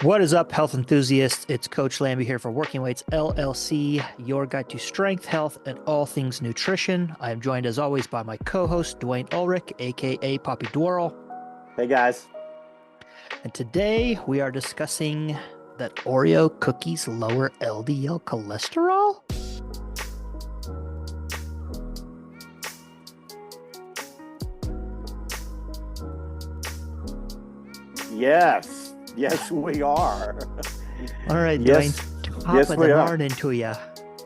What is up, health enthusiasts? It's Coach Lamby here for Working Weights LLC, your guide to strength, health, and all things nutrition. I am joined as always by my co-host, Dwayne Ulrich, aka Poppy Dwirl. Hey guys. And today we are discussing that Oreo cookies lower LDL cholesterol. Yes. Yes, we are. All right, Yes. Dwayne, top Yes, of we the are. morning to you.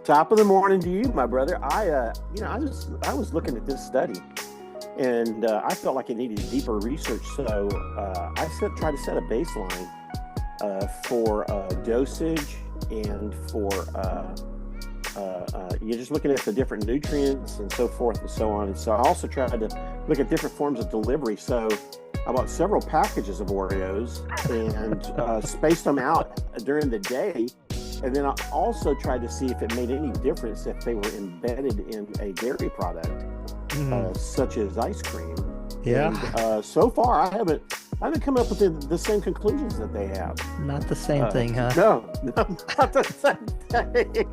Top of the morning to you, my brother. I was looking at this study, and I felt like it needed deeper research. So tried to set a baseline for dosage and for you're just looking at the different nutrients and so forth and so on. And so I also tried to look at different forms of delivery. So I bought several packages of Oreos and spaced them out during the day. And then I also tried to see if it made any difference if they were embedded in a dairy product, such as ice cream. Yeah. And so far, I haven't come up with the same conclusions that they have. Not the same thing, huh? No, not the same thing.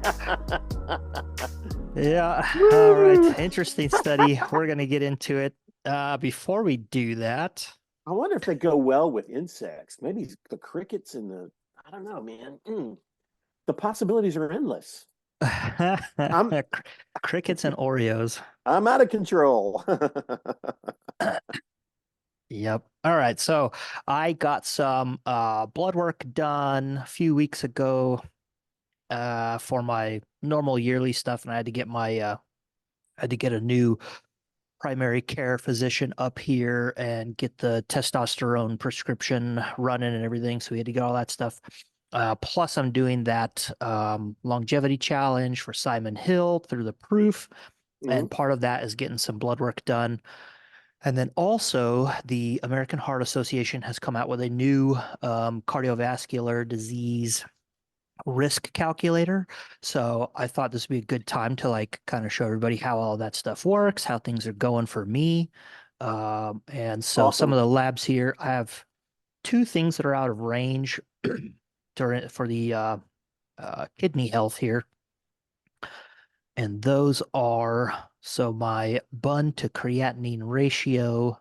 Yeah. All right. Interesting study. We're going to get into it. Before we do that, I wonder if they go well with insects. Maybe the crickets and I don't know, man. The possibilities are endless. I'm crickets and Oreos. I'm out of control. Yep. All right. So I got some blood work done a few weeks ago for my normal yearly stuff, and I had to get a new primary care physician up here and get the testosterone prescription running and everything. So we had to get all that stuff. Plus, I'm doing that longevity challenge for Simon Hill through the proof. And part of that is getting some blood work done. And then also, the American Heart Association has come out with a new cardiovascular disease risk calculator. So I thought this would be a good time to kind of show everybody how all that stuff works, how things are going for me. And so some Awesome. of the labs here, I have two things that are out of range for the kidney health here. And those are, so my bun to creatinine ratio,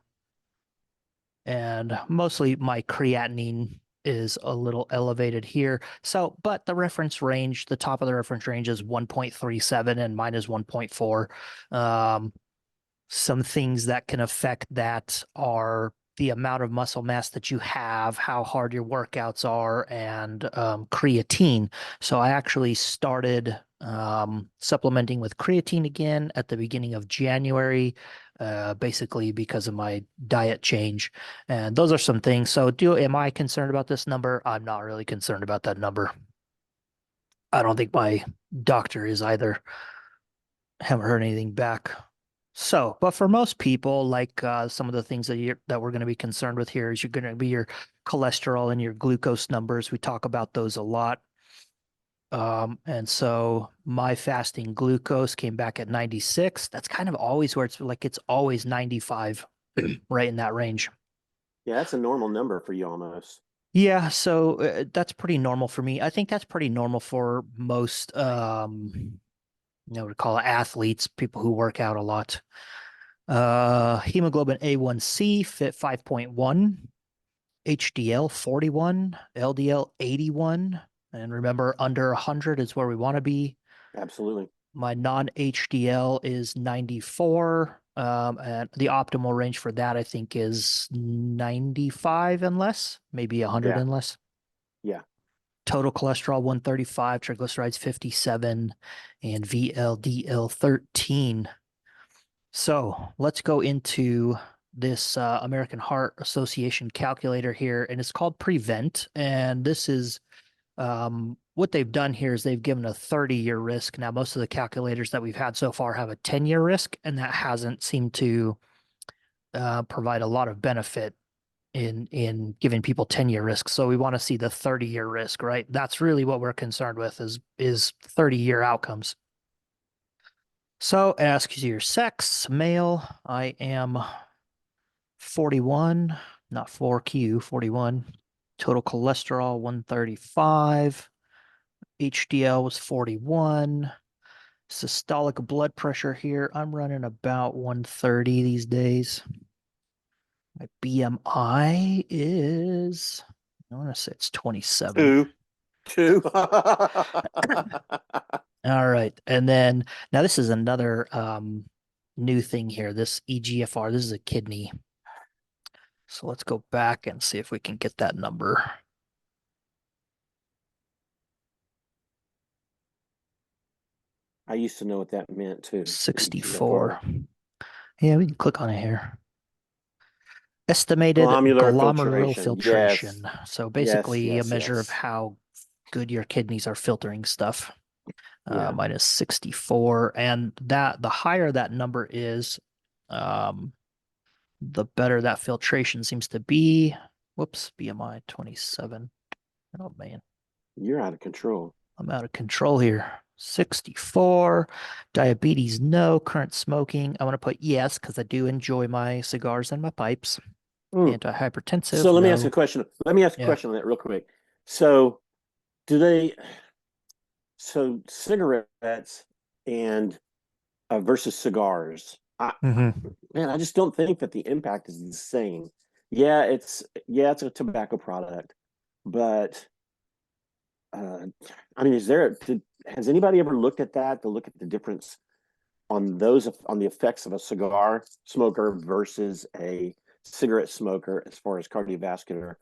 and mostly my creatinine is a little elevated here. So, but the reference range, the top of the reference range is 1.37 and mine is 1.4. Some things that can affect that are the amount of muscle mass that you have, how hard your workouts are, and creatine. So I actually started supplementing with creatine again at the beginning of January, basically because of my diet change. And those are some things. So am I concerned about this number? I'm not really concerned about that number. I don't think my doctor is either. Haven't heard anything back. So, but for most people, some of the things that we're going to be concerned with here is you're going to be your cholesterol and your glucose numbers. We talk about those a lot. And so my fasting glucose came back at 96. That's kind of always where it's always 95, right in that range. Yeah, that's a normal number for you almost. Yeah, so that's pretty normal for me. I think that's pretty normal for most we call it athletes, people who work out a lot. Hemoglobin A1C fit 5.1, HDL 41, LDL 81. And remember, under 100 is where we want to be. Absolutely. My non-HDL is 94. And the optimal range for that, I think, is 95 and less, maybe 100 Yeah. and less. Yeah. Total cholesterol 135, triglycerides 57, and VLDL 13. So let's go into this American Heart Association calculator here, and it's called Prevent. And this is what they've done here is they've given a 30-year risk. Now, most of the calculators that we've had so far have a 10-year risk, and that hasn't seemed to provide a lot of benefit in giving people 10-year risk. So we want to see the 30-year risk, right? That's really what we're concerned with is 30-year outcomes. So it asks you your sex, male. I am 41, not 4Q, 41. Total cholesterol 135. HDL was 41. Systolic blood pressure here, I'm running about 130 these days. My BMI is, I want to say it's 27. Two. All right. And then now this is another new thing here. This EGFR, this is a kidney. So let's go back and see if we can get that number. I used to know what that meant too. 64. EGFR. Yeah, we can click on it here. Estimated Glomerular glomerular filtration. Yes. filtration. So Yes. basically a Yes. measure of Yes. how good your kidneys are filtering stuff. Yeah. Minus 64. And that the higher that number is, um, the better that filtration seems to be. Whoops, BMI 27. Oh man, You're out of control. I'm out of control here. 64. Diabetes, no. Current smoking. I want to put yes because I do enjoy my cigars and my pipes. Mm. So Antihypertensive, let me ask you a no. question. Let me ask a Yeah. question on that real quick. So do they, so cigarettes and versus cigars, Hmm. man, I just don't think that the impact is the same. Yeah, it's a tobacco product, but uh, I mean, has anybody ever looked at that to look at the difference on the effects of a cigar smoker versus a cigarette smoker as far as cardiovascular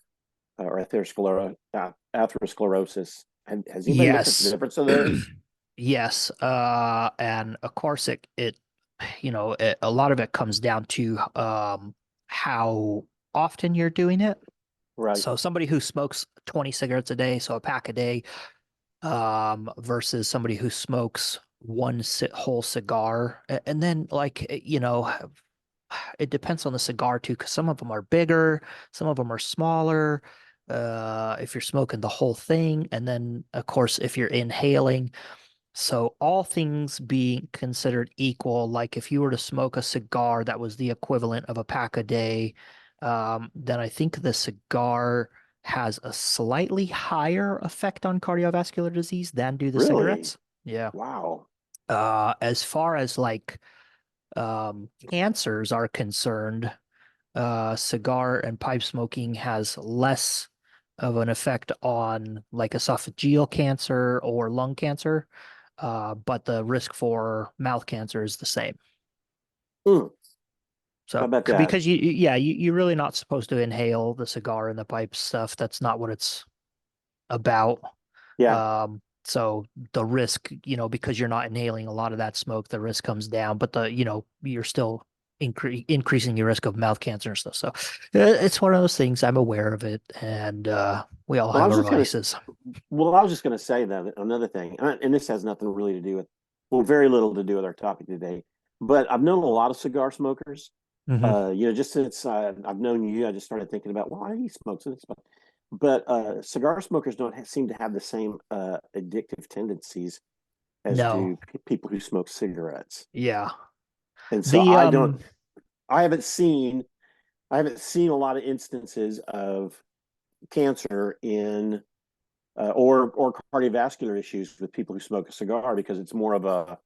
or atherosclerosis? Has anybody looked at the Yes. difference of those? Yes. And of course a lot of it comes down to how often you're doing it. Right. So somebody who smokes 20 cigarettes a day, so a pack a day, versus somebody who smokes one whole cigar. And then it depends on the cigar too, because some of them are bigger, some of them are smaller. If you're smoking the whole thing, and then of course if you're inhaling. So all things being considered equal, like if you were to smoke a cigar that was the equivalent of a pack a day, then I think the cigar has a slightly higher effect on cardiovascular disease than do the Really? cigarettes. Yeah. Wow. As far as cancers are concerned, cigar and pipe smoking has less of an effect on like esophageal cancer or lung cancer, but the risk for mouth cancer is the same. Hmm. How So about that? because you're really not supposed to inhale the cigar and the pipe stuff. That's not what it's about. Yeah. So the risk, because you're not inhaling a lot of that smoke, the risk comes down, but you're still increasing your risk of mouth cancer and stuff. So it's one of those things. I'm aware of it, and we all Well, I have was our just gonna. vices. Well, I was just gonna say that another thing, and this has nothing really to do with, well, very little to do with our topic today. But I've known a lot of cigar smokers. Hmm. Just since I've known you, I just started thinking about, well, he smokes and stuff. But cigar smokers don't seem to have the same addictive tendencies as do No, people who smoke cigarettes. yeah, And so the I haven't seen, I haven't seen a lot of instances of cancer in or cardiovascular issues with people who smoke a cigar because it's more of a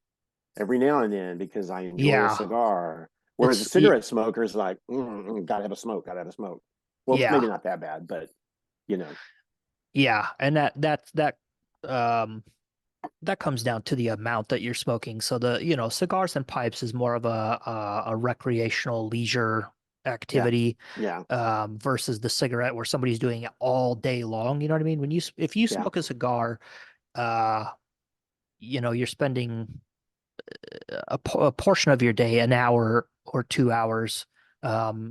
every now and then because I enjoy a yeah, cigar. Whereas a it's cigarette smoker is like, gotta have a smoke, gotta have a smoke. Well, it's yeah, maybe not that bad, but you know, yeah, and um that comes down to the amount that you're smoking. So cigars and pipes is more of a recreational leisure yeah, activity, yeah, versus the cigarette where somebody's doing it all day long. You know what I mean? If you yeah, smoke a cigar, uh, you're spending a portion of your day, an hour or 2 hours,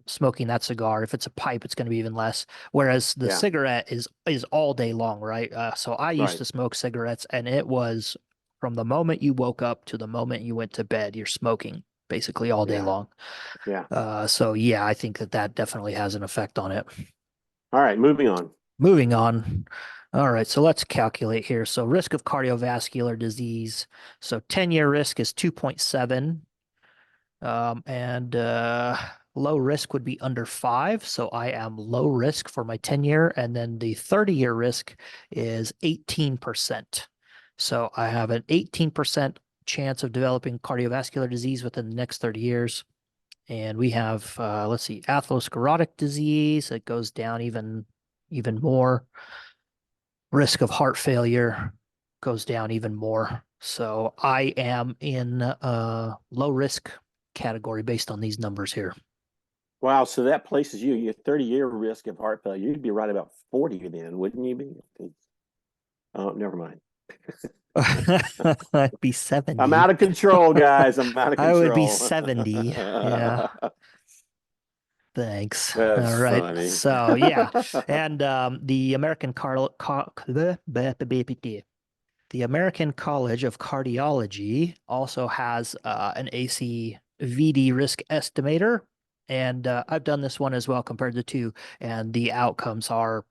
smoking that cigar. If it's a pipe, it's going to be even less. Whereas the yeah, cigarette is all day long, right? So I used right, to smoke cigarettes, and it was from the moment you woke up to the moment you went to bed, you're smoking basically all day yeah, long. yeah. So yeah, I think that definitely has an effect on it. All right, moving on. Moving on. All right, so let's calculate here. So risk of cardiovascular disease. So 10-year risk is 2.7. And low risk would be under 5. So I am low risk for my 10-year. And then the 30-year risk is 18%. So I have an 18% chance of developing cardiovascular disease within the next 30 years. And we have, let's see, atherosclerotic disease. It goes down even more. Risk of heart failure goes down even more. So I am in low risk category based on these numbers here. Wow, so that places you, your 30-year risk of heart failure, you'd be right about 40 then, wouldn't you be? Oh, never mind. I'd be I'm 70. out of control, guys. I'm out of I would be control. 70. Yeah. Thanks. That's All right. funny. So yeah. And the the American College of Cardiology also has an ACVD risk estimator. And I've done this one as well, compared to two, and the outcomes are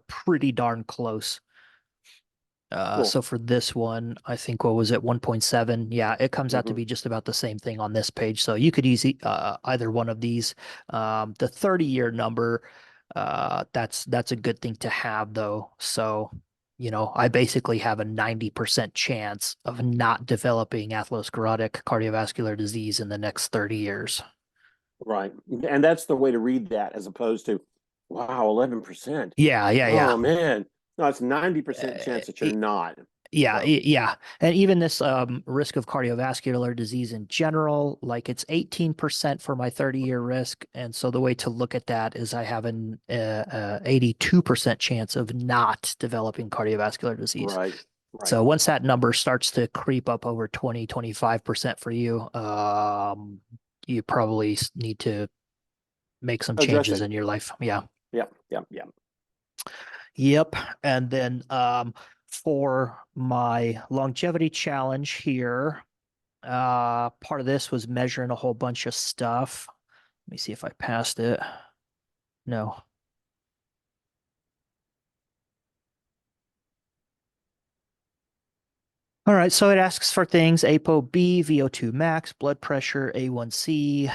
pretty darn close. Cool. So for this one, I think, what was it, 1.7? Yeah, it comes out to Mhm. be just about the same thing on this page. So you could use either one of these. The 30-year number, that's a good thing to have though. So, I basically have a 90% chance of not developing atherosclerotic cardiovascular disease in the next 30 years. Right. And that's the way to read that as opposed to, wow, 11%. Yeah, yeah, Oh yeah. man. No, it's 90% Uh, chance that you're not. Yeah, So, yeah. And even this risk of cardiovascular disease in general, like, it's 18% for my 30-year risk. And so the way to look at that is I have an 82% chance of not developing cardiovascular disease. right, right. So once that number starts to creep up over 20-25% for you, you probably need to make some Address changes it. in your life. Yeah. Yep, yep, yep. Yep. And then for my longevity challenge here, part of this was measuring a whole bunch of stuff. Let me see if I passed it. No. All right, so it asks for things: ApoB, VO2 max, blood pressure, A1C,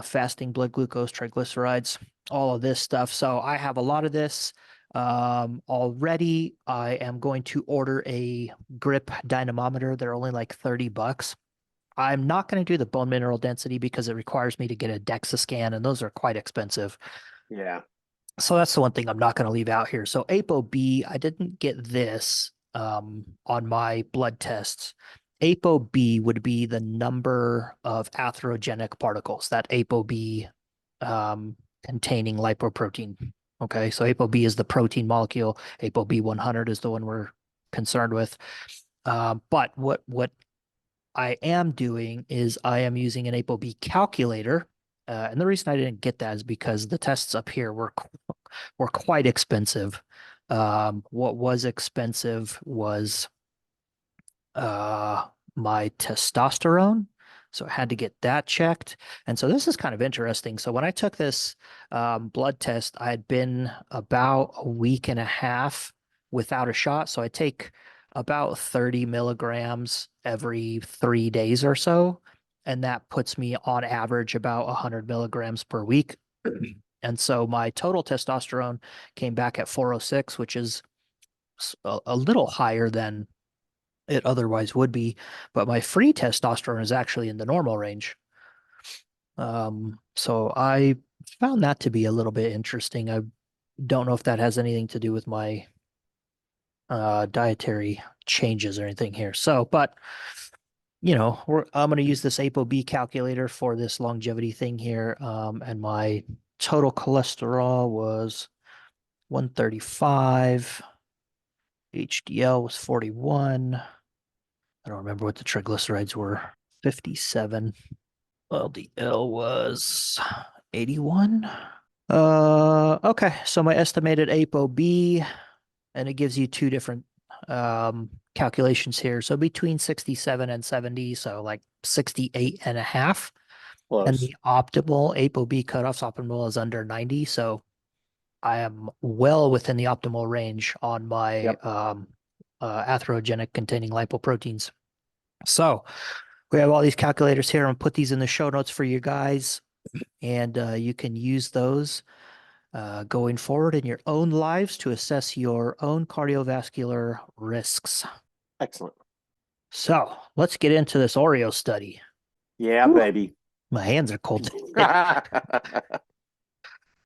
fasting blood glucose, triglycerides, all of this stuff. So I have a lot of this already. I am going to order a grip dynamometer. They're only like $30. I'm not going to do the bone mineral density because it requires me to get a DEXA scan, and those are quite expensive. Yeah. So that's the one thing I'm not going to leave out here. So ApoB, I didn't get this on my blood tests. ApoB would be the number of atherogenic particles, that ApoB containing lipoprotein. Okay, so ApoB is the protein molecule. ApoB 100 is the one we're concerned with. But what I am doing is I am using an ApoB calculator. And the reason I didn't get that is because the tests up here were quite expensive. What was expensive was my testosterone. So I had to get that checked. And so this is kind of interesting. So when I took this blood test, I had been about a week and a half without a shot. So I take about 30 milligrams every 3 days or so. And that puts me on average about 100 milligrams per week. And so my total testosterone came back at 406, which is a little higher than it otherwise would be, but my free testosterone is actually in the normal range. So I found that to be a little bit interesting. I don't know if that has anything to do with my dietary changes or anything here. So, but I'm going to use this ApoB calculator for this longevity thing here. And my total cholesterol was 135. HDL was 41. I don't remember what the triglycerides were. 57. LDL was 81. Okay, so my estimated ApoB, and it gives you two different calculations here. So between 67 and 70, so like 68 and a half. And Close. the optimal ApoB cutoff's optimal is under 90. So I am well within the optimal range on my Yep. atherogenic containing lipoproteins. So we have all these calculators here. I'm gonna put these in the show notes for you guys. And you can use those going forward in your own lives to assess your own cardiovascular risks. Excellent. So let's get into this Oreo study. Yeah, Whew, baby. my hands are cold.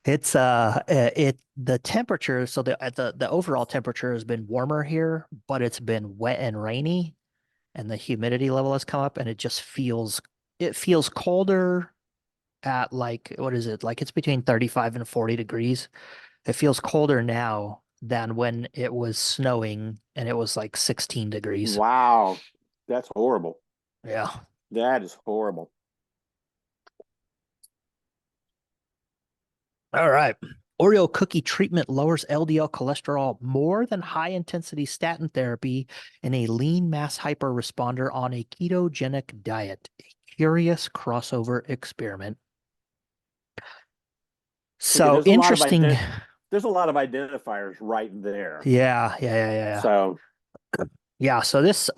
It's the temperature, so the overall temperature has been warmer here, but it's been wet and rainy, and the humidity level has come up, and it feels colder at like what is it? Like it's between 35 and 40 degrees. It feels colder now than when it was snowing and it was like 16 degrees. Wow. That's horrible. Yeah. That is horrible. All right. Oreo cookie treatment lowers LDL cholesterol more than high intensity statin therapy in a lean mass hyperresponder on a ketogenic diet. A curious crossover experiment. Okay, So interesting. there's a lot of identifiers right there. Yeah. So Yeah, so this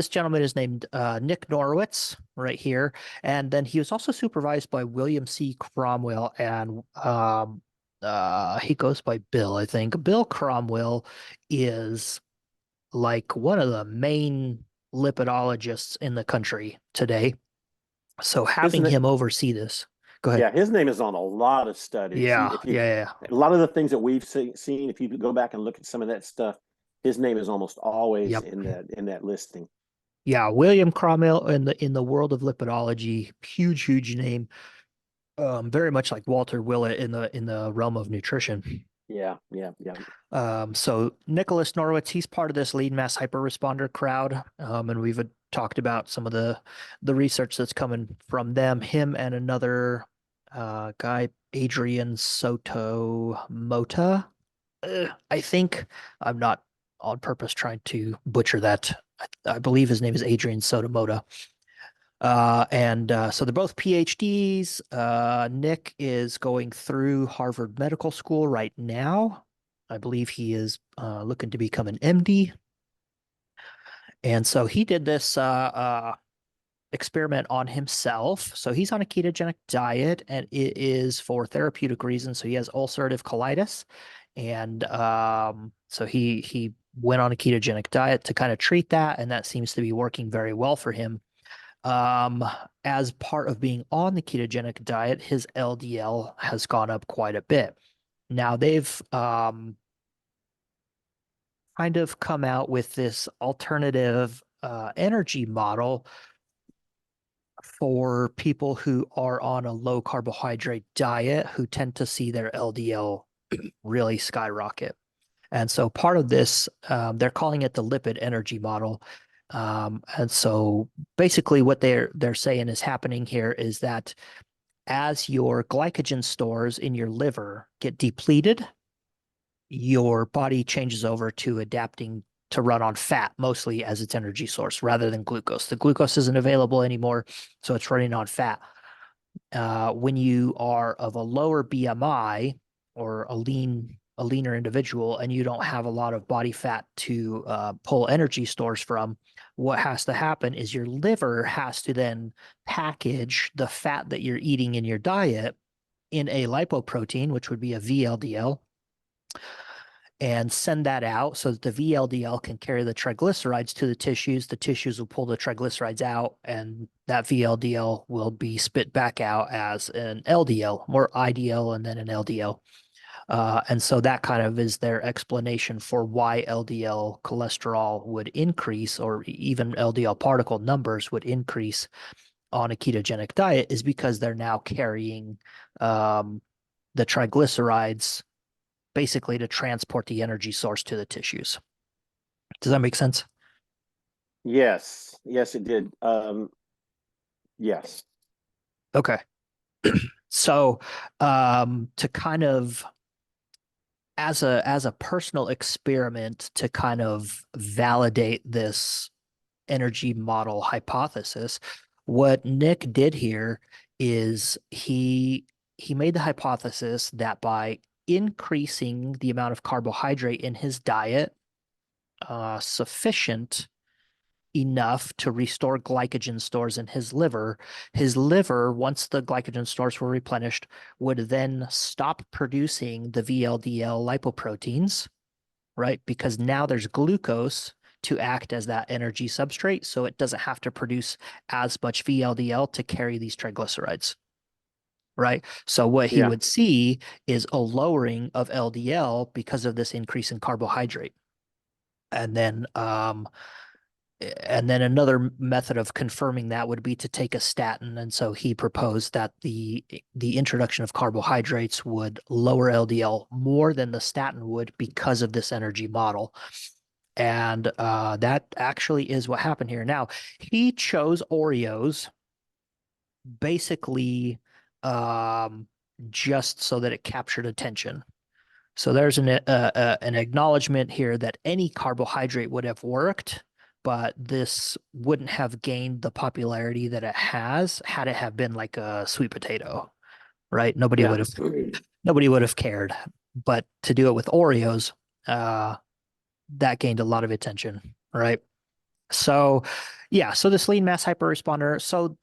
gentleman is named Nick Norwitz right here, and then he was also supervised by William C. Cromwell, and he goes by Bill, I think. Bill Cromwell is like one of the main lipidologists in the country today. So his having him oversee this, go ahead. yeah, his name is on a lot of studies. Yeah, If you yeah, yeah. A lot of the things that we've seen, if you go back and look at some of that stuff, his name is almost always Yep. in that listing. Yeah, William Cromwell in the world of lipidology, huge name. Very much like Walter Willett in the realm of nutrition. Yeah. So Nicholas Norwitz, he's part of this lean mass hyperresponder crowd, and we've talked about some of the research that's coming from them. Him and another guy, Adrian Soto Mota. I think I'm not on purpose trying to butcher that. I believe his name is Adrian Sotomota. So they're both PhDs. Nick is going through Harvard Medical School right now. I believe he is looking to become an MD. And so he did this experiment on himself. So he's on a ketogenic diet, and it is for therapeutic reasons. So he has ulcerative colitis, and so he went on a ketogenic diet to kind of treat that, and that seems to be working very well for him. Um, as part of being on the ketogenic diet, his LDL has gone up quite a bit. Now they've kind of come out with this alternative energy model for people who are on a low carbohydrate diet who tend to see their LDL really skyrocket. And so part of this, they're calling it the Lipid Energy Model. And so basically what they're saying is happening here is that as your glycogen stores in your liver get depleted, your body changes over to adapting to run on fat mostly as its energy source rather than glucose. The glucose isn't available anymore, so it's running on fat. When you are of a lower BMI or a leaner individual and you don't have a lot of body fat to pull energy stores from, what has to happen is your liver has to then package the fat that you're eating in your diet in a lipoprotein, which would be a VLDL, and send that out so that the VLDL can carry the triglycerides to the tissues. The tissues will pull the triglycerides out, and that VLDL will be spit back out as an LDL, more IDL, and then an LDL. And so that kind of is their explanation for why LDL cholesterol would increase, or even LDL particle numbers would increase on a ketogenic diet, is because they're now carrying the triglycerides basically to transport the energy source to the tissues. Does that make sense? Yes, it did. Yes. Okay. So, to kind of as a personal experiment to kind of validate this energy model hypothesis, what Nick did here is he made the hypothesis that by increasing the amount of carbohydrate in his diet sufficient enough to restore glycogen stores in his liver, once the glycogen stores were replenished, would then stop producing the VLDL lipoproteins, right? Because now there's glucose to act as that energy substrate, so it doesn't have to produce as much VLDL to carry these triglycerides, right? So what he Yeah. would see is a lowering of LDL because of this increase in carbohydrate. And then another method of confirming that would be to take a statin. And so he proposed that the introduction of carbohydrates would lower LDL more than the statin would because of this energy model. And that actually is what happened here. Now, he chose Oreos basically um, just so that it captured attention. So there's an acknowledgement here that any carbohydrate would have worked, but this wouldn't have gained the popularity that it has had it have been like a sweet potato, right? Yeah. Nobody would have cared. But to do it with Oreos, uh, that gained a lot of attention, right? So, yeah, so this lean mass hyperresponder. So,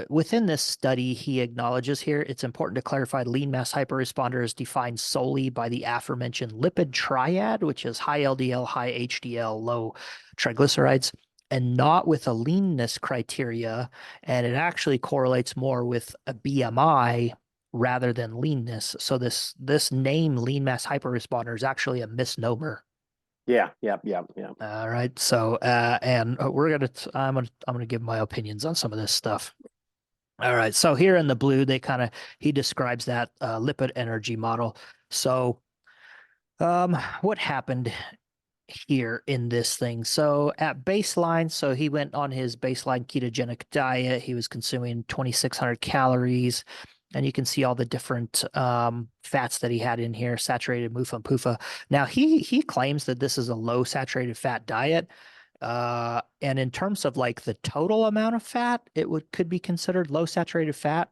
within this study, he acknowledges here it's important to clarify lean mass hyperresponder is defined solely by the aforementioned lipid triad, which is high LDL, high HDL, low triglycerides, and not with a leanness criteria. And it actually correlates more with a BMI rather than leanness. So this name lean mass hyperresponder is actually a misnomer. Yeah. Yeah. Yeah. Yeah. All right. So, and I'm gonna give my opinions on some of this stuff. All right. So here in the blue, he describes that lipid energy model. So, what happened here in this thing? So at baseline, so he went on his baseline ketogenic diet. He was consuming 2,600 calories. And you can see all the different fats that he had in here, saturated, MUFA, and PUFA. Now he claims that this is a low saturated fat diet. And in terms of like the total amount of fat, could be considered low saturated fat.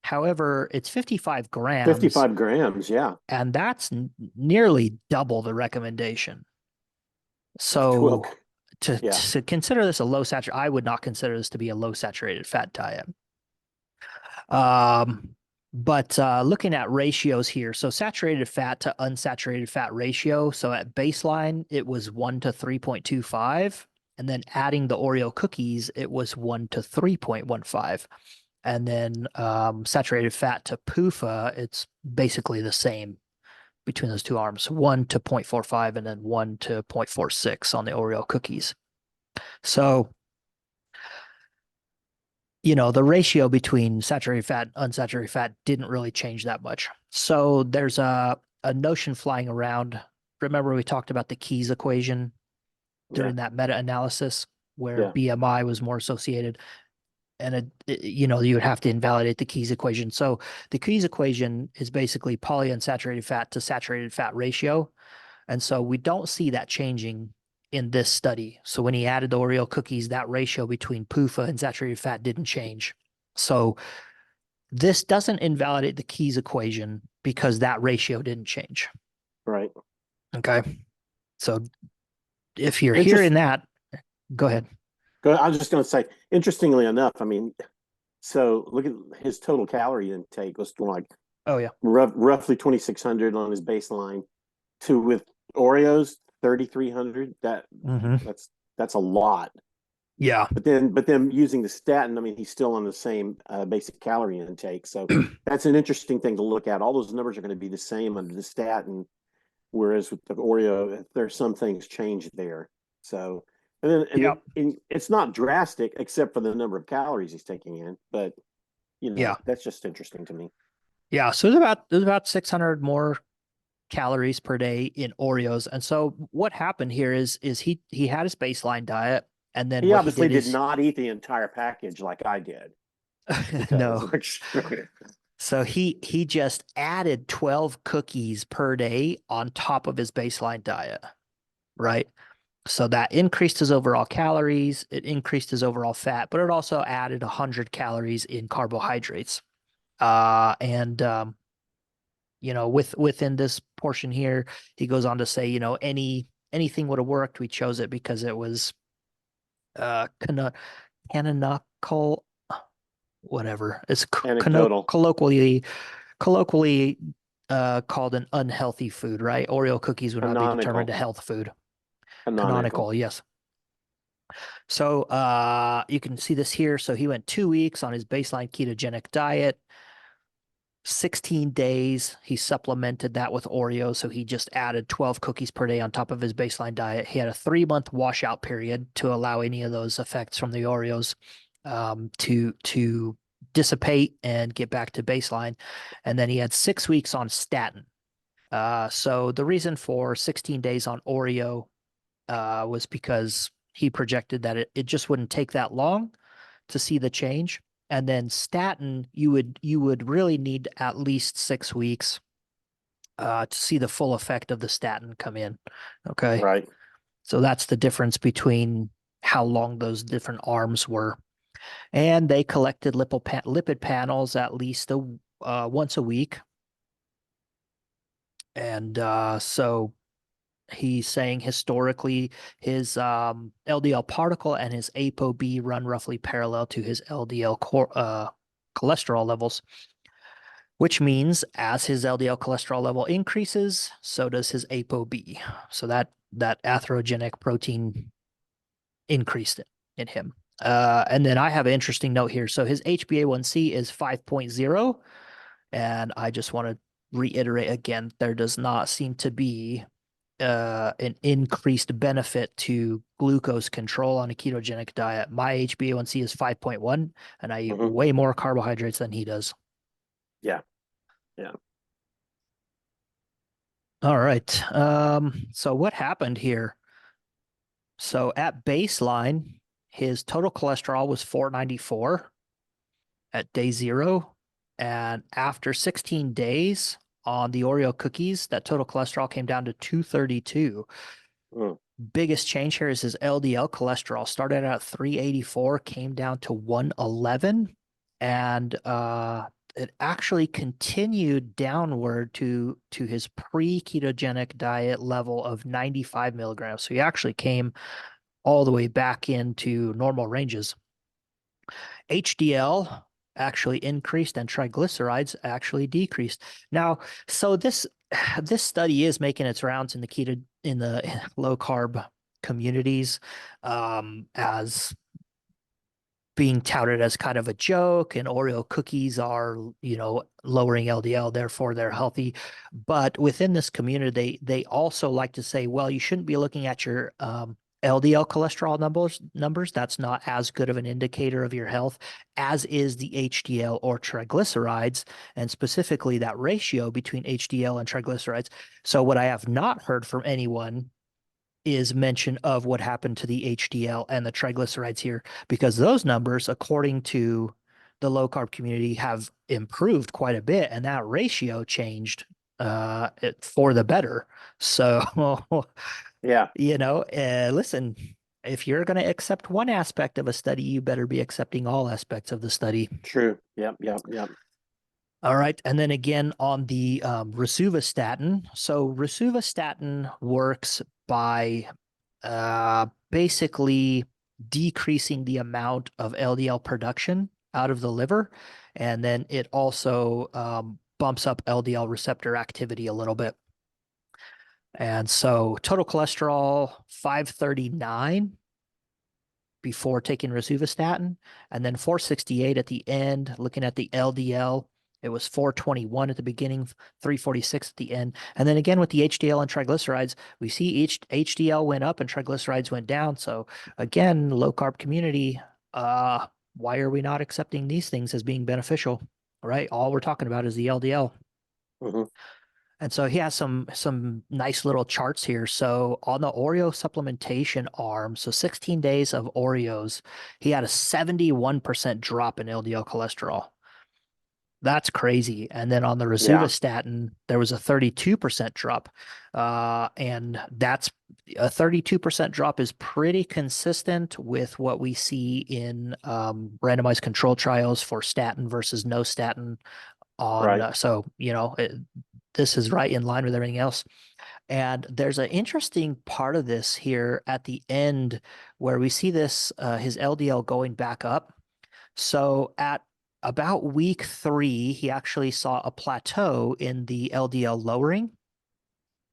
However, it's 55 grams, 55 grams. Yeah. and that's nearly double the recommendation. Well, So to yeah. to consider this a low saturated, I would not consider this to be a low saturated fat diet. Um, but looking at ratios here, so saturated fat to unsaturated fat ratio. So at baseline, it was 1 to 3.25. And then adding the Oreo cookies, it was 1 to 3.15. And then saturated fat to PUFA, it's basically the same between those two arms, 1 to 0.45 and then 1 to 0.46 on the Oreo cookies. So the ratio between saturated fat and unsaturated fat didn't really change that much. So there's a notion flying around. Remember, we talked about the Keyes equation Yeah. during that meta-analysis where Yeah. BMI was more associated, and you would have to invalidate the Keyes equation. So the Keyes equation is basically polyunsaturated fat to saturated fat ratio. And so we don't see that changing in this study. So when he added the Oreo cookies, that ratio between PUFA and saturated fat didn't change. So this doesn't invalidate the Keyes equation because that ratio didn't change. Right. Okay. So if you're hearing Interest. that, go ahead. I was just going to say, interestingly enough, I mean, so look at his total calorie intake was like Oh, yeah. roughly 2,600 on his baseline to with Oreos 3,300. Mm-hmm. That's a lot. Yeah. But then using the statin, I mean, he's still on the same basic calorie intake. So that's an interesting thing to look at. All those numbers are going to be the same under the statin, whereas with the Oreo, there's some things changed there. So Yeah. it's not drastic except for the number of calories he's taking in, but Yeah. that's just interesting to me. Yeah. So there's about 600 more calories per day in Oreos. And so what happened here is he had his baseline diet, and then He what he obviously did did is not eat the entire package like I did because no. So he just added 12 cookies per day on top of his baseline diet, right? So that increased his overall calories, it increased his overall fat, but it also added 100 calories in carbohydrates. And within this portion here, he goes on to say, anything would have worked. We chose it because it was cano canonical, whatever. It's Anecdotal, colloquially called an unhealthy food, right? Oreo cookies would not be determined a canonical, health food. canonical. Canonical, yes. So you can see this here. So he went 2 weeks on his baseline ketogenic diet. 16 days, he supplemented that with Oreos. So he just added 12 cookies per day on top of his baseline diet. He had a 3-month washout period to allow any of those effects from the Oreos to dissipate and get back to baseline. And then he had 6 weeks on statin. So the reason for 16 days on Oreo was because he projected that it just wouldn't take that long to see the change. And then statin, you would really need at least 6 weeks to see the full effect of the statin come in. Okay. Right. So that's the difference between how long those different arms were. And they collected lipid panels at least once a week. And so he's saying historically his LDL particle and his ApoB run roughly parallel to his LDL cholesterol levels, which means as his LDL cholesterol level increases, so does his ApoB. So that atherogenic protein increased in him. And then I have an interesting note here. So his HbA1c is 5.0. And I just want to reiterate again, there does not seem to be an increased benefit to glucose control on a ketogenic diet. My HbA1c is 5.1, and I eat Hmm. way more carbohydrates than he does. Yeah. Yeah. All right. So what happened here? So at baseline, his total cholesterol was 494 at day 0. And after 16 days on the Oreo cookies, that total cholesterol came down to 232. Mm. Biggest change here is his LDL cholesterol started at 384, came down to 111, and it actually continued downward to his pre-ketogenic diet level of 95 milligrams. So he actually came all the way back into normal ranges. HDL actually increased and triglycerides actually decreased. Now, so this study is making its rounds in the low carb communities as being touted as kind of a joke, and Oreo cookies are, lowering LDL, therefore they're healthy. But within this community, they also like to say, well, you shouldn't be looking at your LDL cholesterol numbers. That's not as good of an indicator of your health as is the HDL or triglycerides, and specifically that ratio between HDL and triglycerides. So what I have not heard from anyone is mention of what happened to the HDL and the triglycerides here, because those numbers, according to the low carb community, have improved quite a bit, and that ratio changed for the better. So, Yeah. listen, if you're going to accept one aspect of a study, you better be accepting all aspects of the study. True. Yep. Yep. Yep. All right. And then again on the rosuvastatin. So rosuvastatin works by basically decreasing the amount of LDL production out of the liver. And then it also bumps up LDL receptor activity a little bit. And so total cholesterol, 539 before taking rosuvastatin, and then 468 at the end. Looking at the LDL, it was 421 at the beginning, 346 at the end. And then again with the HDL and triglycerides, we see each HDL went up and triglycerides went down. So again, low carb community, why are we not accepting these things as being beneficial, right? All we're talking about is the LDL. Hmm. And so he has some nice little charts here. So on the Oreo supplementation arm, so 16 days of Oreos, he had a 71% drop in LDL cholesterol. That's crazy. And then on the Yeah. rosuvastatin, there was a 32% drop. And that's a 32% drop is pretty consistent with what we see in randomized control trials for statin versus no statin on. Right. So, this is right in line with everything else. And there's an interesting part of this here at the end where we see this his LDL going back up. So at about week 3, he actually saw a plateau in the LDL lowering.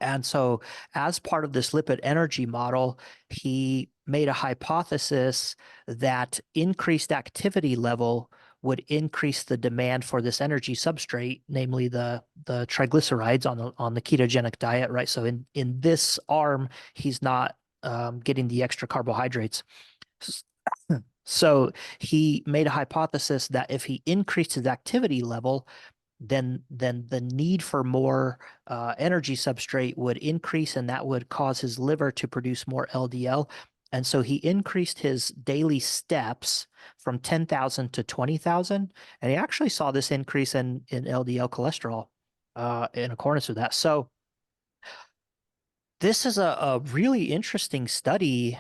And so, as part of this lipid energy model, he made a hypothesis that increased activity level would increase the demand for this energy substrate, namely the triglycerides on the ketogenic diet, right? So in this arm, he's not getting the extra carbohydrates. So he made a hypothesis that if he increased his activity level, then the need for more energy substrate would increase, and that would cause his liver to produce more LDL. And so he increased his daily steps from 10,000 to 20,000, and he actually saw this increase in LDL cholesterol in accordance with that. So this is a really interesting study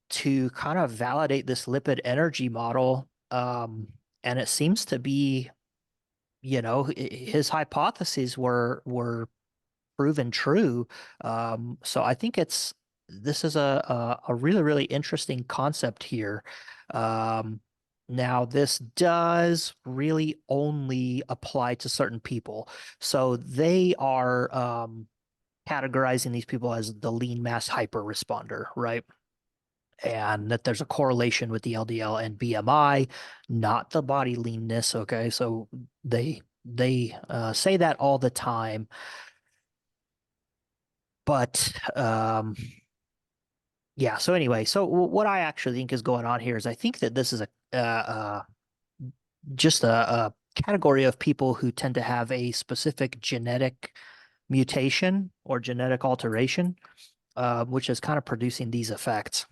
to kind of validate this lipid energy model. And it seems to be, his hypotheses were proven true. So I think this is a really, really interesting concept here. Um, Now, this does really only apply to certain people. So they are categorizing these people as the lean mass hyper responder, right? And that there's a correlation with the LDL and BMI, not the body leanness. Okay, so they say that all the time, but yeah. So anyway, so what I actually think is going on here is I think that this is just a category of people who tend to have a specific genetic mutation or genetic alteration, which is kind of producing these effects.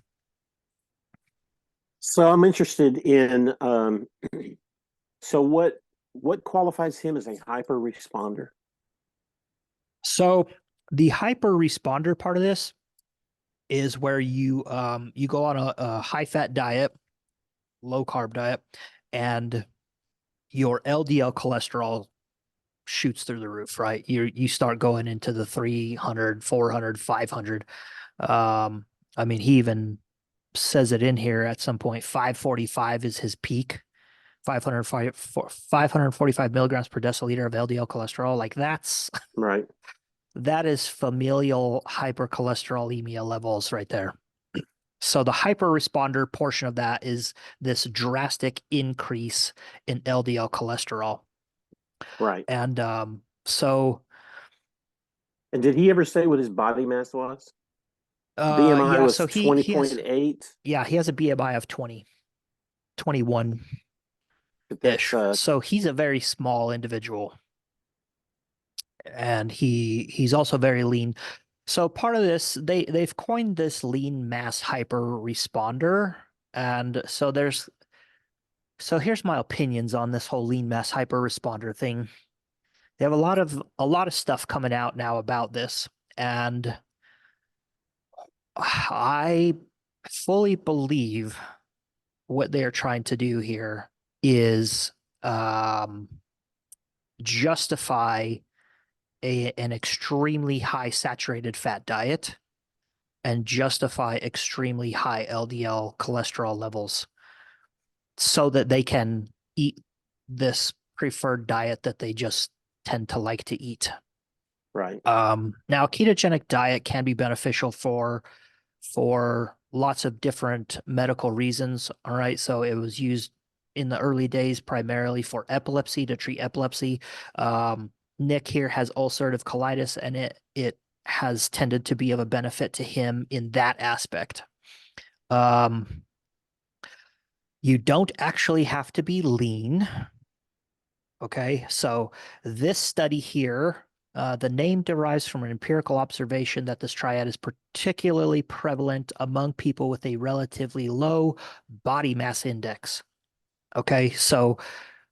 So I'm interested in so what qualifies him as a hyper responder? So the hyper responder part of this is where you go on a high fat diet, low carb diet, and your LDL cholesterol shoots through the roof, right? You start going into the 300, 400, 500. I mean, he even says it in here at some point. 545 is his peak. 545 milligrams per deciliter of LDL cholesterol. Like Right. that is familial hypercholesterolemia levels right there. So the hyper-responder portion of that is this drastic increase in LDL cholesterol. Right. And so And did he ever say what his body mass was? BMI yeah, so was he has 20.8. yeah, he has a BMI of 20, 21-ish. That's So he's a very small individual. And he's also very lean. So part of this, they've coined this lean mass hyper responder. And so here's my opinions on this whole lean mass hyper responder thing. They have a lot of stuff coming out now about this, and I fully believe what they are trying to do here is um, justify an extremely high saturated fat diet and justify extremely high LDL cholesterol levels so that they can eat this preferred diet that they just tend to like to eat. right. Now, a ketogenic diet can be beneficial for lots of different medical reasons. All right, so it was used in the early days primarily for epilepsy, to treat epilepsy. Nick here has ulcerative colitis, and it has tended to be of a benefit to him in that aspect. You don't actually have to be lean. Okay, so this study here, the name derives from an empirical observation that this triad is particularly prevalent among people with a relatively low body mass index. Okay, so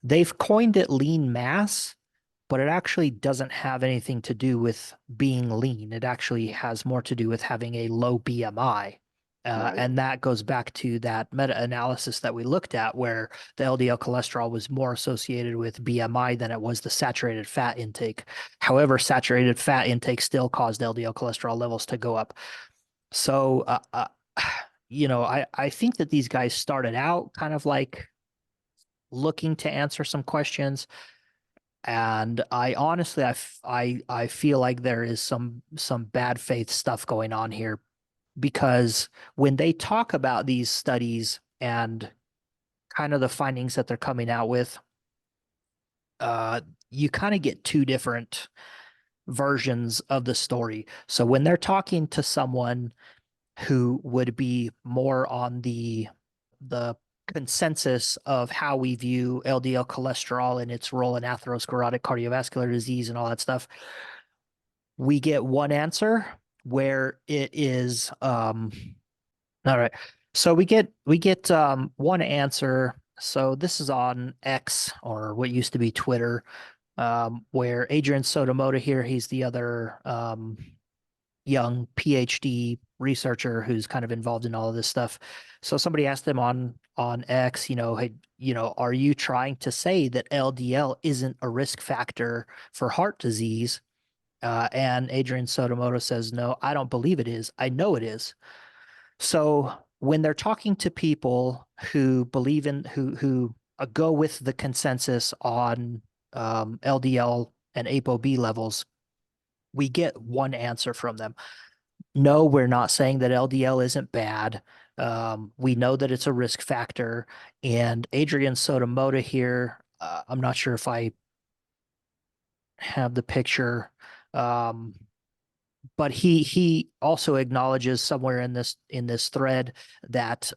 they've coined it lean mass, but it actually doesn't have anything to do with being lean. It actually has more to do with having a low BMI. Right. And that goes back to that meta-analysis that we looked at, where the LDL cholesterol was more associated with BMI than it was the saturated fat intake. However, saturated fat intake still caused LDL cholesterol levels to go up. So, I think that these guys started out kind of like looking to answer some questions. And I honestly, I feel like there is some bad faith stuff going on here, because when they talk about these studies and kind of the findings that they're coming out with, you kind of get two different versions of the story. So when they're talking to someone who would be more on the consensus of how we view LDL cholesterol and its role in atherosclerotic cardiovascular disease and all that stuff, we get one answer where it is all right. So we get one answer. So this is on X, or what used to be Twitter, where Adrian Sotomoda here, he's the other young PhD researcher who's kind of involved in all of this stuff. So somebody asked him on X, hey, are you trying to say that LDL isn't a risk factor for heart disease? And Adrian Sotomoda says, no, I don't believe it is. I know it is. So when they're talking to people who believe in who go with the consensus on LDL and ApoB levels, we get one answer from them. No, we're not saying that LDL isn't bad. We know that it's a risk factor. And Adrian Sotomoda here, I'm not sure if I have the picture. Um, but he also acknowledges somewhere in this thread that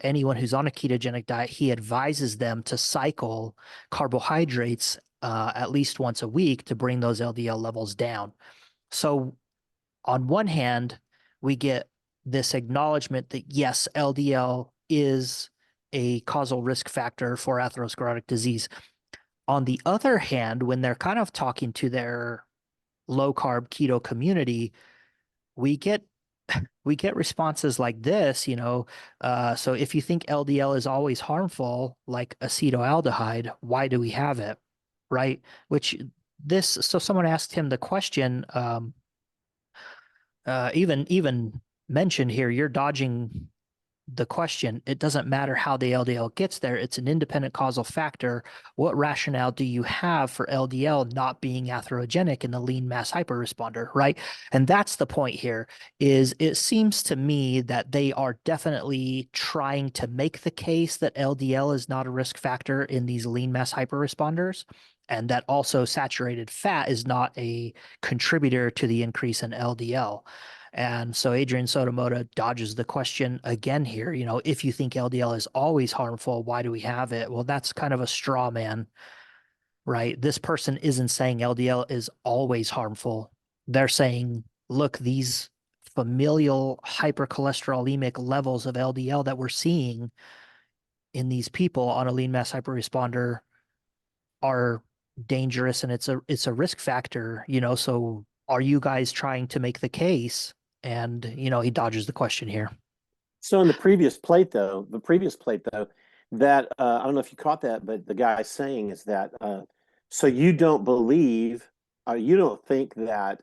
anyone who's on a ketogenic diet, he advises them to cycle carbohydrates at least once a week to bring those LDL levels down. So on one hand, we get this acknowledgement that yes, LDL is a causal risk factor for atherosclerotic disease. On the other hand, when they're kind of talking to their low carb keto community, we get we get responses like this, so if you think LDL is always harmful, like acetaldehyde, why do we have it? Right? So someone asked him the question, even mentioned here, you're dodging the question. It doesn't matter how the LDL gets there. It's an independent causal factor. What rationale do you have for LDL not being atherogenic in the lean mass hyperresponder, right? And that's the point here, is it seems to me that they are definitely trying to make the case that LDL is not a risk factor in these lean mass hyperresponders, and that also saturated fat is not a contributor to the increase in LDL. And so Adrian Sotomoda dodges the question again here. If you think LDL is always harmful, why do we have it? Well, that's kind of a straw man, right? This person isn't saying LDL is always harmful. They're saying, look, these familial hypercholesterolemic levels of LDL that we're seeing in these people on a lean mass hyperresponder are dangerous, and it's a risk factor, so are you guys trying to make the case? And he dodges the question here. So in the previous plate though, that I don't know if you caught that, but the guy saying is that so you don't believe, you don't think that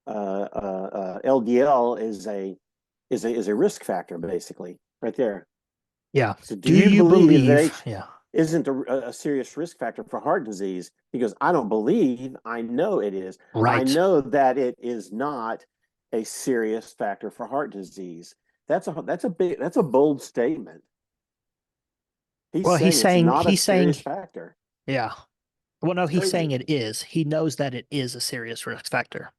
LDL is a risk factor, basically, right there. Yeah. So do Do you you believe that believe? H Yeah. isn't a serious risk factor for heart disease? He goes, I don't believe, I know it is. I Right. know that it is not a serious factor for heart disease. That's a bold statement. He's Well, saying it's not a he's saying, serious factor. yeah. Well, no, he's saying So, it is. He knows that it is a serious risk factor.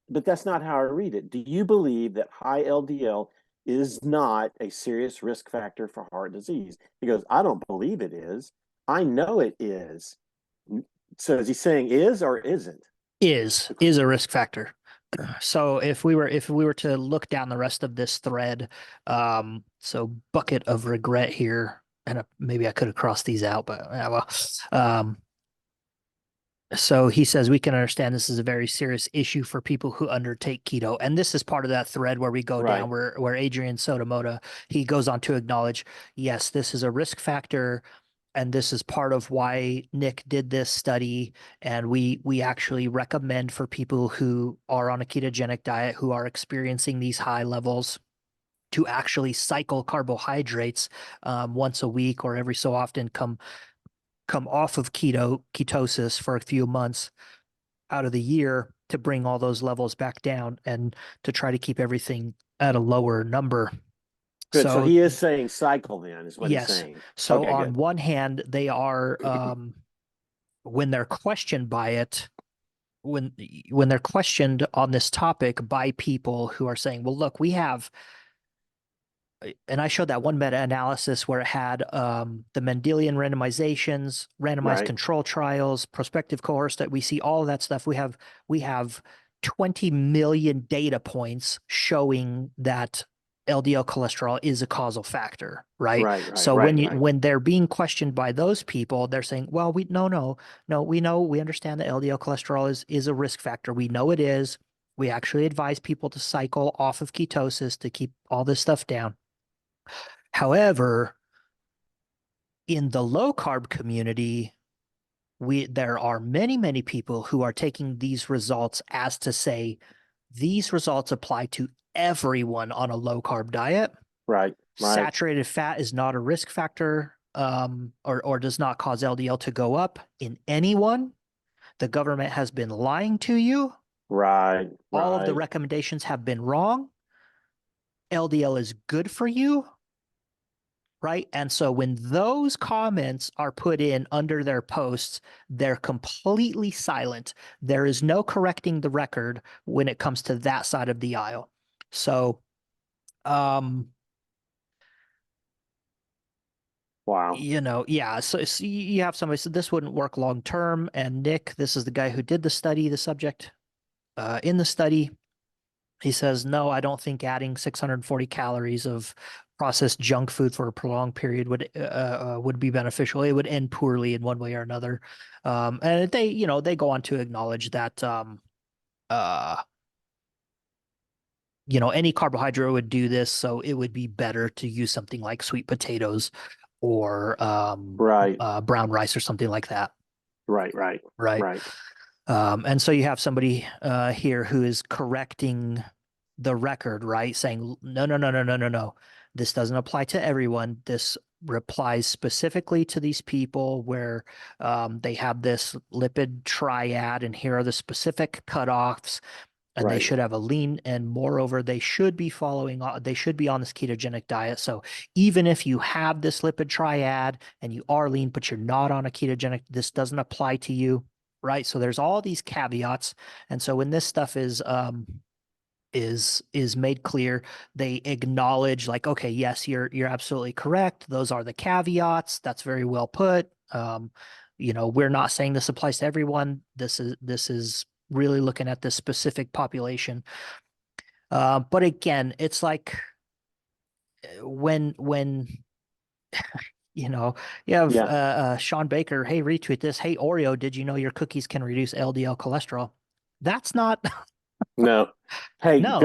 but that's not how I read it. Do you believe that high LDL is not a serious risk factor for heart disease? He goes, I don't believe it is. I know it is. So is he saying is or isn't? Is a risk factor. So if we were to look down the rest of this thread, so bucket of regret here, and maybe I could have crossed these out, but yeah, well, um, So he says we can understand this is a very serious issue for people who undertake keto. And this is part of that thread where we go Right. down where Adrian Sotomoda, he goes on to acknowledge, yes, this is a risk factor. And this is part of why Nick did this study. And we actually recommend for people who are on a ketogenic diet, who are experiencing these high levels, to actually cycle carbohydrates once a week or every so often, come off of ketosis for a few months out of the year to bring all those levels back down and to try to keep everything at a lower number. Good. So So he is saying cycle then is what he's yes. saying. So Okay, on good. one hand, they are when they're questioned by it, when they're questioned on this topic by people who are saying, well, look, we have, and I showed that one meta-analysis where it had the Mendelian randomizations, randomized Right. control trials, prospective cohorts, that we see all of that stuff. We have 20 million data points showing that LDL cholesterol is a causal factor, right? Right, right, So when right, you right. when they're being questioned by those people, they're saying, well, we no, we know, we understand that LDL cholesterol is a risk factor. We know it is. We actually advise people to cycle off of ketosis to keep all this stuff down. However, in the low carb community, there are many, many people who are taking these results as to say these results apply to everyone on a low carb diet. Right, right, Saturated fat is not a risk factor, or does not cause LDL to go up in anyone. The government has been lying to you. right, All of the right. recommendations have been wrong. LDL is good for you. Right. And so when those comments are put in under their posts, they're completely silent. There is no correcting the record when it comes to that side of the aisle. So, um, Wow. yeah. So you have somebody said this wouldn't work long term. And Nick, this is the guy who did the study, the subject in the study. He says, no, I don't think adding 640 calories of processed junk food for a prolonged period would be beneficial. It would end poorly in one way or another. And they go on to acknowledge that uh, any carbohydrate would do this, so it would be better to use something like sweet potatoes or Right, brown rice or something like that, right, right, right? right, And so you have somebody here who is correcting the record, right? Saying, no, no, no, no, no, no, no. This doesn't apply to everyone. This applies specifically to these people where they have this lipid triad, and here are the specific cutoffs, and they right, should have a lean, and moreover, they should be they should be on this ketogenic diet. So even if you have this lipid triad and you are lean, but you're not on a ketogenic, this doesn't apply to you, right? So there's all these caveats. And so when this stuff is made clear, they acknowledge, like, okay, yes, you're absolutely correct, those are the caveats, that's very well put. We're not saying this applies to everyone. This is really looking at this specific population. But again, it's like when you know you have yeah. Sean Baker, hey, retweet this, hey, Oreo, did you know your cookies can reduce LDL cholesterol? That's not No. Hey, no,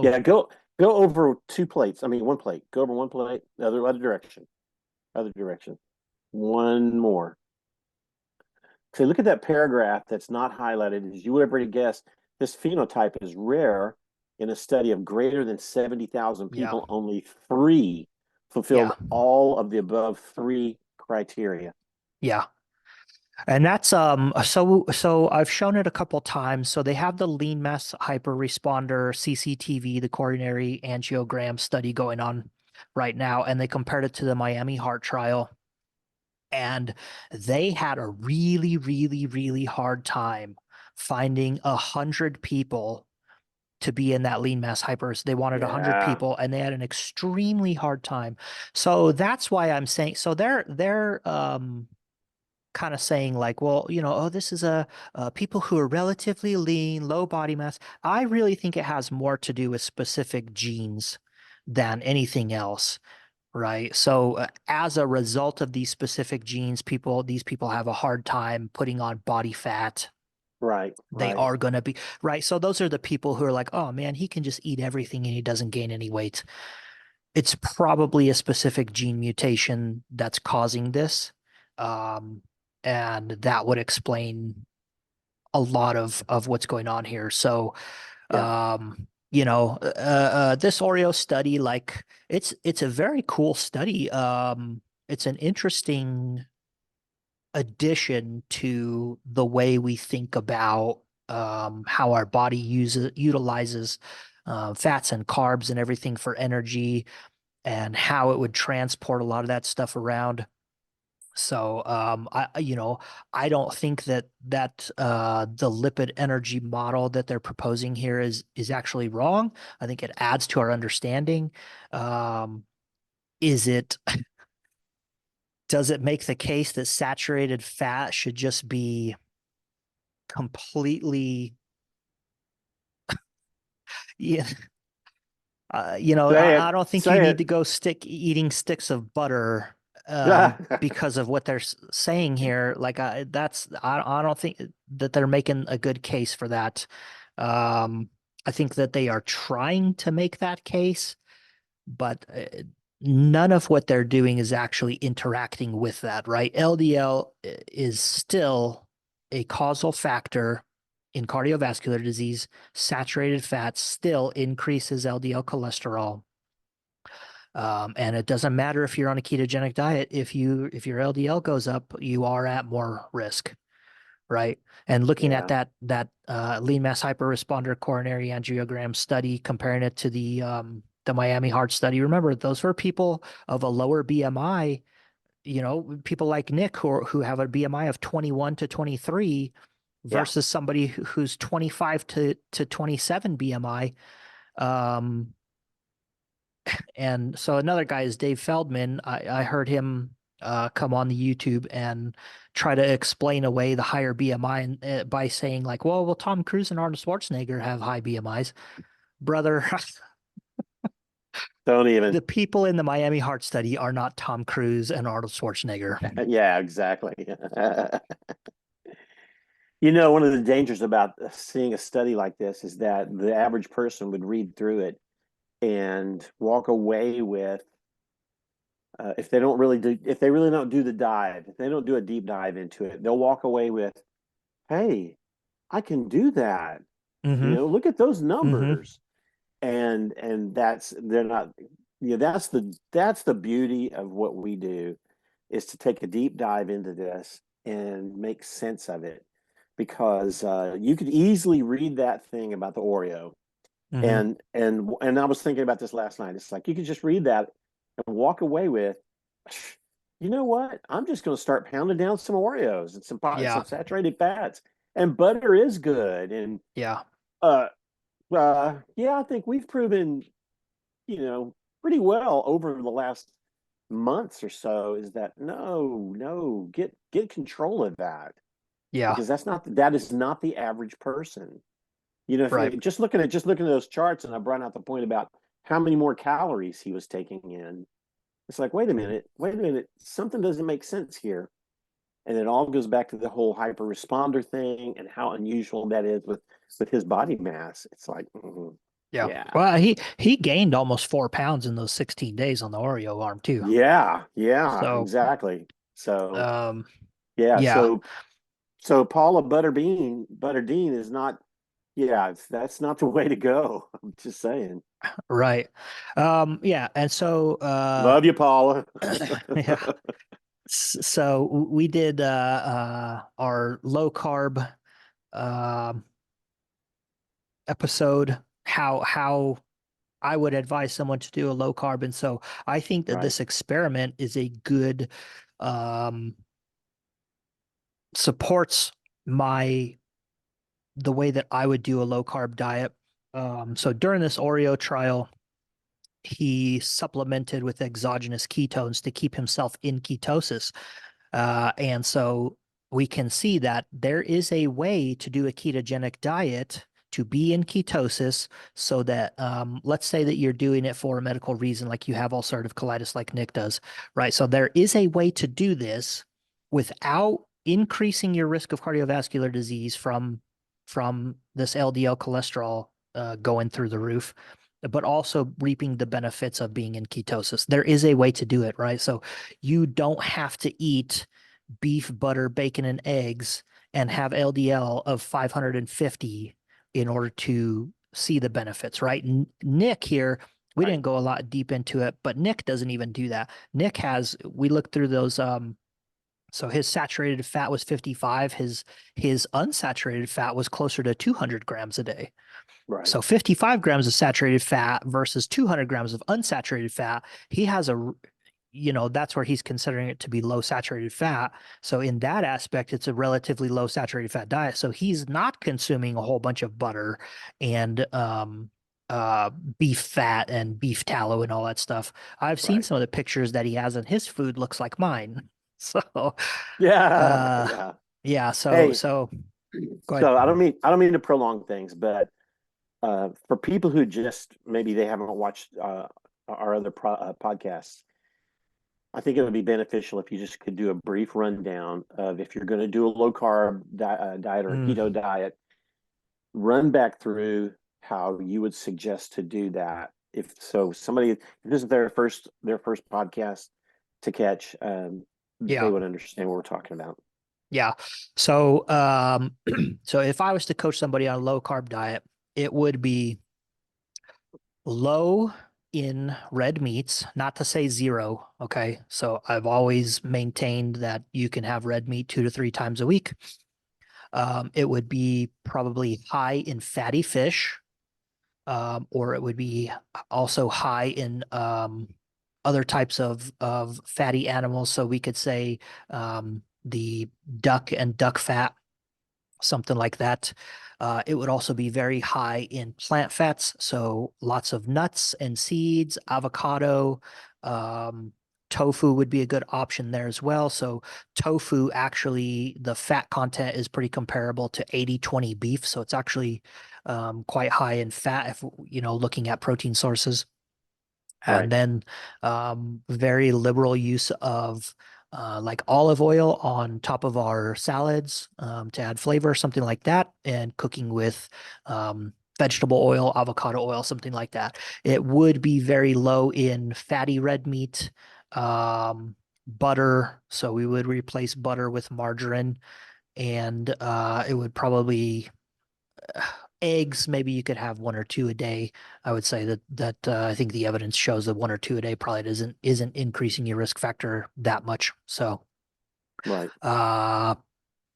yeah, no. go over two plates. I mean, one plate. Go over one plate, the other direction. Other direction. One more. So look at that paragraph that's not highlighted. As you would have already guessed, this phenotype is rare. In a study of greater than 70,000 Yeah, people, only three yeah, fulfilled all of the above three criteria. yeah. And that's so I've shown it a couple times. So they have the lean mass hyperresponder CCTV, the coronary angiogram study going on right now, and they compared it to the Miami Heart Trial. And they had a really, really, really hard time finding 100 people to be in that lean mass hypers. They wanted 100 Yeah. people, and they had an extremely hard time. So that's why I'm saying, so they're kind of saying, like, well, oh, this is people who are relatively lean, low body mass. I really think it has more to do with specific genes than anything else. right? So as a result of these specific genes, these people have a hard time putting on body fat. Right, They right. are going to be right. So those are the people who are like, oh man, he can just eat everything and he doesn't gain any weight. It's probably a specific gene mutation that's causing this. Um, and that would explain a lot of what's going on here. So, Yeah, this Oreo study, like it's a very cool study. It's an interesting addition to the way we think about how our body utilizes fats and carbs and everything for energy and how it would transport a lot of that stuff around. So I don't think that the lipid energy model that they're proposing here is actually wrong. I think it adds to our understanding. Um, is it does it make the case that saturated fat should just be completely, yeah, say I it, don't think you say need to it. go stick eating sticks of butter because of what they're saying here. Like I don't think that they're making a good case for that. Um, I think that they are trying to make that case, but none of what they're doing is actually interacting with that, right? LDL is still a causal factor in cardiovascular disease. Saturated fat still increases LDL cholesterol. And it doesn't matter if you're on a ketogenic diet, if your LDL goes up, you are at more risk, right? And looking at Yeah, that lean mass hyperresponder coronary angiogram study, comparing it to the Miami Heart Study. Remember, those were people of a lower BMI, people like Nick who have a BMI of 21 to 23 yeah. versus somebody who's 25 to 27 BMI. Um, and so another guy is Dave Feldman. I heard him come on the YouTube and try to explain away the higher BMI by saying like, well, Tom Cruise and Arnold Schwarzenegger have high BMIs. Brother, Don't even. the people in the Miami Heart Study are not Tom Cruise and Arnold Schwarzenegger. Yeah, exactly. One of the dangers about seeing a study like this is that the average person would read through it and walk away with, if they really don't do the dive, if they don't do a deep dive into it, they'll walk away with, hey, I can do that. Mm-hmm. Look at those Mm-hmm. numbers. And that's they're not, that's the beauty of what we do, is to take a deep dive into this and make sense of it, because you could easily read that thing about the Oreo, Mm-hmm. and I was thinking about this last night. It's like you could just read that and walk away with, you know what? I'm just going to start pounding down some Oreos and some Yeah. saturated fats, and butter is good, and Yeah. uh yeah, I think we've proven, you know, pretty well over the last months or so, is that no, no, get control of that, Yeah. because that is not the average person. Right. If just looking at those charts, and I brought out the point about how many more calories he was taking in. It's like, wait a minute, something doesn't make sense here. And it all goes back to the whole hyper responder thing and how unusual that is with his body mass. It's like, Yeah. yeah, Well, he gained almost 4 pounds in those 16 days on the Oreo arm too. yeah, yeah, So, exactly. So um, yeah, yeah. so Paula Butterdine is not, yeah, that's not the way to go. I'm just saying. Right. Yeah. And so, Love you, Paula. yeah. So we did our low carb um episode, how I would advise someone to do a low carb. And so I think that Right. this experiment is a good um supports my the way that I would do a low carb diet. So during this Oreo trial, he supplemented with exogenous ketones to keep himself in ketosis. And so we can see that there is a way to do a ketogenic diet to be in ketosis so that, let's say that you're doing it for a medical reason, like you have ulcerative colitis, like Nick does, right? So there is a way to do this without increasing your risk of cardiovascular disease from this LDL cholesterol going through the roof, but also reaping the benefits of being in ketosis. There is a way to do it, right? So you don't have to eat beef, butter, bacon, and eggs and have LDL of 550 in order to see the benefits, right? Nick here, we Right. didn't go a lot deep into it, but Nick doesn't even do that. Nick has, we looked through those, so his saturated fat was 55, his unsaturated fat was closer to 200 grams a day. Right. So 55 grams of saturated fat versus 200 grams of unsaturated fat, he has that's where he's considering it to be low saturated fat. So in that aspect, it's a relatively low saturated fat diet. So he's not consuming a whole bunch of butter and beef fat and beef tallow and all that stuff. I've seen Right. some of the pictures that he has in his food looks like mine. So Yeah. uh Yeah. yeah, so Hey, so go ahead. so I don't mean to prolong things, but for people who just maybe they haven't watched our other podcasts, I think it would be beneficial if you just could do a brief rundown of if you're going to do a low carb diet or a Mm, keto diet, run back through how you would suggest to do that. If so, if this is their first podcast to catch, they yeah. would understand what we're talking about. Yeah. So, so if I was to coach somebody on a low carb diet, it would be low in red meats, not to say zero. Okay. So I've always maintained that you can have red meat 2 to 3 times a week. It would be probably high in fatty fish, or it would be also high in other types of fatty animals. So we could say the duck and duck fat, something like that. It would also be very high in plant fats, so lots of nuts and seeds, avocado, um, tofu would be a good option there as well. So tofu, actually, the fat content is pretty comparable to 80/20 beef, so it's actually quite high in fat if looking at protein sources. And Right. then very liberal use of like olive oil on top of our salads to add flavor, something like that, and cooking with vegetable oil, avocado oil, something like that. It would be very low in fatty red meat, butter. So we would replace butter with margarine, and it would probably eggs, maybe you could have one or two a day. I would say that I think the evidence shows that one or two a day probably isn't increasing your risk factor that much. So Right. a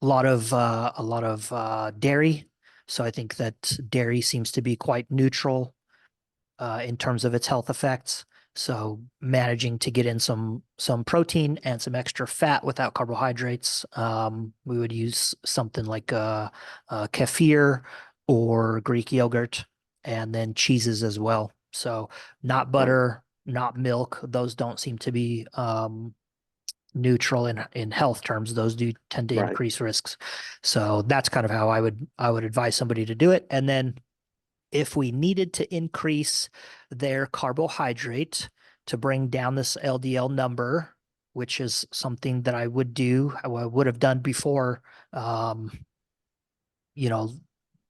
lot of dairy. So I think that dairy seems to be quite neutral in terms of its health effects. So managing to get in some protein and some extra fat without carbohydrates, we would use something like kefir or Greek yogurt, and then cheeses as well. So not Right. butter, not milk. Those don't seem to be neutral in health terms. Those do tend to Right. increase risks. So that's kind of how I would advise somebody to do it. And then if we needed to increase their carbohydrate to bring down this LDL number, which is something that I would do, I would have done before, um, you know,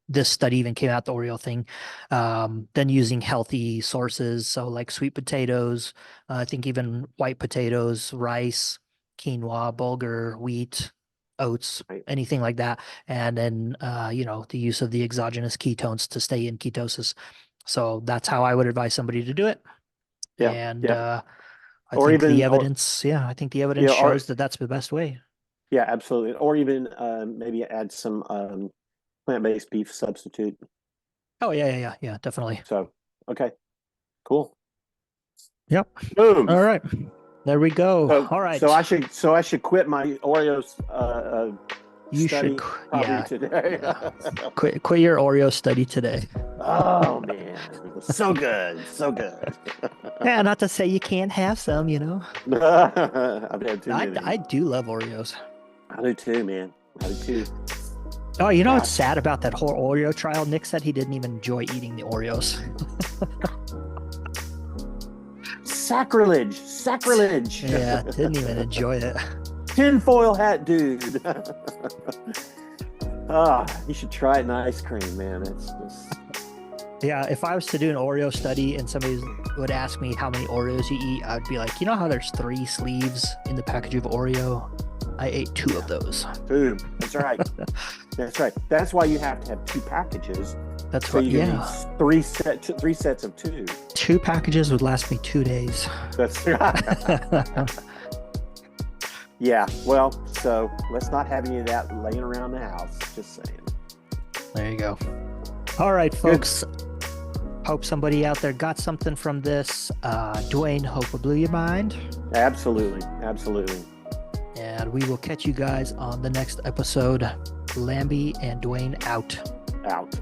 this study even came out, the Oreo thing, then using healthy sources. So like sweet potatoes, I think even white potatoes, rice, quinoa, bulgur, wheat, oats, Right. anything like that. And then, the use of the exogenous ketones to stay in ketosis. So that's how I would advise somebody to do it. Yeah. And Yeah. I Or think the even, or evidence, yeah, I think the yeah, evidence or shows that that's the best way. yeah, absolutely. Or even maybe add some plant-based beef substitute. Oh, yeah, yeah, yeah, yeah, definitely. So, okay, cool. Yep. Boom. All right. There we go. So, All so right. I should quit my Oreos You should, study probably yeah, today. yeah. Quit your Oreo study today. Oh man, so good, so good. Yeah, not to say you can't have some. I've had too I many. do love Oreos. I do too, man. I do too. Oh, you know what's Gosh, sad about that whole Oreo trial? Nick said he didn't even enjoy eating the Oreos. sacrilege, sacrilege. Yeah, didn't even enjoy it. Tinfoil hat dude. You should try it in ice cream, man. It's just Yeah, if I was to do an Oreo study and somebody would ask me how many Oreos you eat, I'd be like, you know how there's 3 sleeves in the package of Oreo? I ate 2 of those. 2. That's right. That's right. That's why you have to have 2 packages. That's So right. you Yeah. need 3 sets of 2. 2 packages would last me 2 days. That's right. Yeah. Well, so let's not have any of that laying around the house. Just saying. There you go. All right, folks. Hope somebody out there got something from this. Dwayne, hope it blew your mind. Absolutely. Absolutely. And we will catch you guys on the next episode. Lamby and Dwayne out. Out.